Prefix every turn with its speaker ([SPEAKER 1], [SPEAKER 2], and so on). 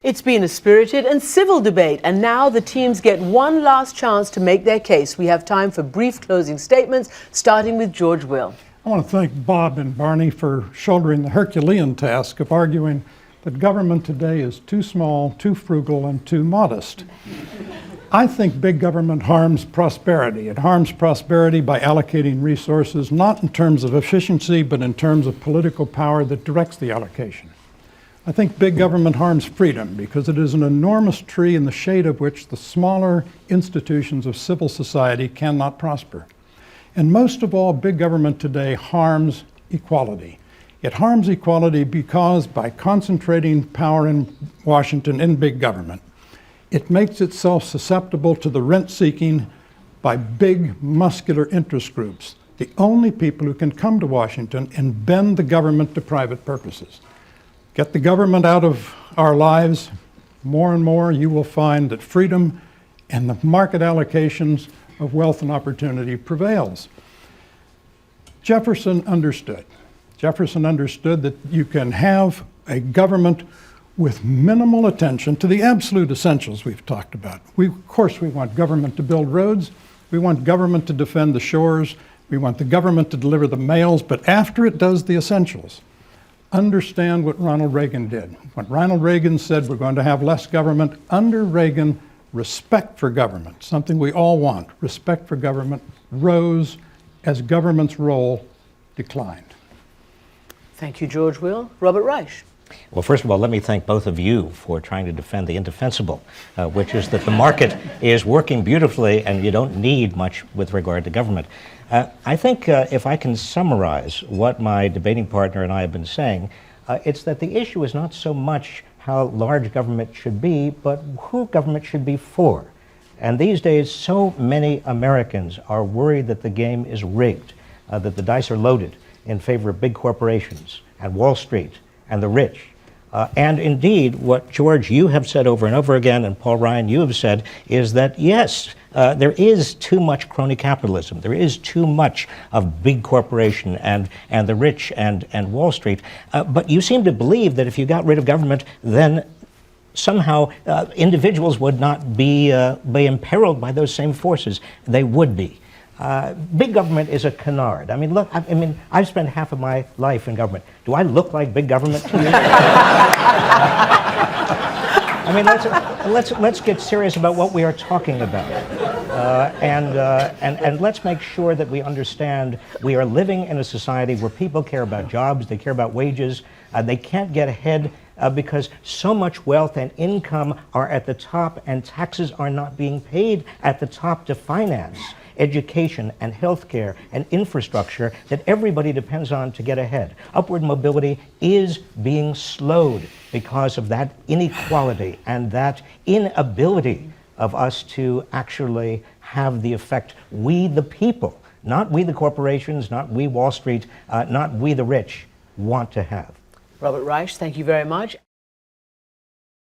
[SPEAKER 1] It's been a spirited and civil debate, and now the teams get one last chance to make their case. We have time for brief closing statements, starting with George Will.
[SPEAKER 2] I want to thank Bob and Barney for shouldering the Herculean task of arguing that government today is too small, too frugal, and too modest. I think big government harms prosperity. It harms prosperity by allocating resources, not in terms of efficiency, but in terms of political power that directs the allocation. I think big government harms freedom because it is an enormous tree in the shade of which the smaller institutions of civil society cannot prosper. And most of all, big government today harms equality. It harms equality because by concentrating power in Washington in big government, it makes itself susceptible to the rent-seeking by big, muscular interest groups, the only people who can come to Washington and bend the government to private purposes. Get the government out of our lives, more and more you will find that freedom and the market allocations of wealth and opportunity prevails. Jefferson understood. Jefferson understood that you can have a government with minimal attention to the absolute essentials we've talked about. Of course, we want government to build roads. We want government to defend the shores. We want the government to deliver the mails. But after it does the essentials, understand what Ronald Reagan did. When Ronald Reagan said we're going to have less government, under Reagan, respect for government, something we all want, respect for government, rose as government's role declined.
[SPEAKER 1] Thank you, George Will. Robert Reich.
[SPEAKER 3] Well, first of all, let me thank both of you for trying to defend the indefensible, which is that the market is working beautifully and you don't need much with regard to government. I think if I can summarize what my debating partner and I have been saying, it's that the issue is not so much how large government should be, but who government should be for. And these days, so many Americans are worried that the game is rigged, that the dice are loaded in favor of big corporations and Wall Street and the rich. And indeed, what George, you have said over and over again, and Paul Ryan, you have said, is that yes, there is too much crony capitalism. There is too much of big corporation and the rich and Wall Street. But you seem to believe that if you got rid of government, then somehow individuals would not be imperiled by those same forces. They would be. Big government is a canard. I mean, look, I've spent half of my life in government. Do I look like big government to you? I mean, let's get serious about what we are talking about. And let's make sure that we understand we are living in a society where people care about jobs, they care about wages, they can't get ahead because so much wealth and income are at the top and taxes are not being paid at the top to finance education and healthcare and infrastructure that everybody depends on to get ahead. Upward mobility is being slowed because of that inequality and that inability of us to actually have the effect we the people, not we the corporations, not we Wall Street, not we the rich, want to have.
[SPEAKER 1] Robert Reich, thank you very much.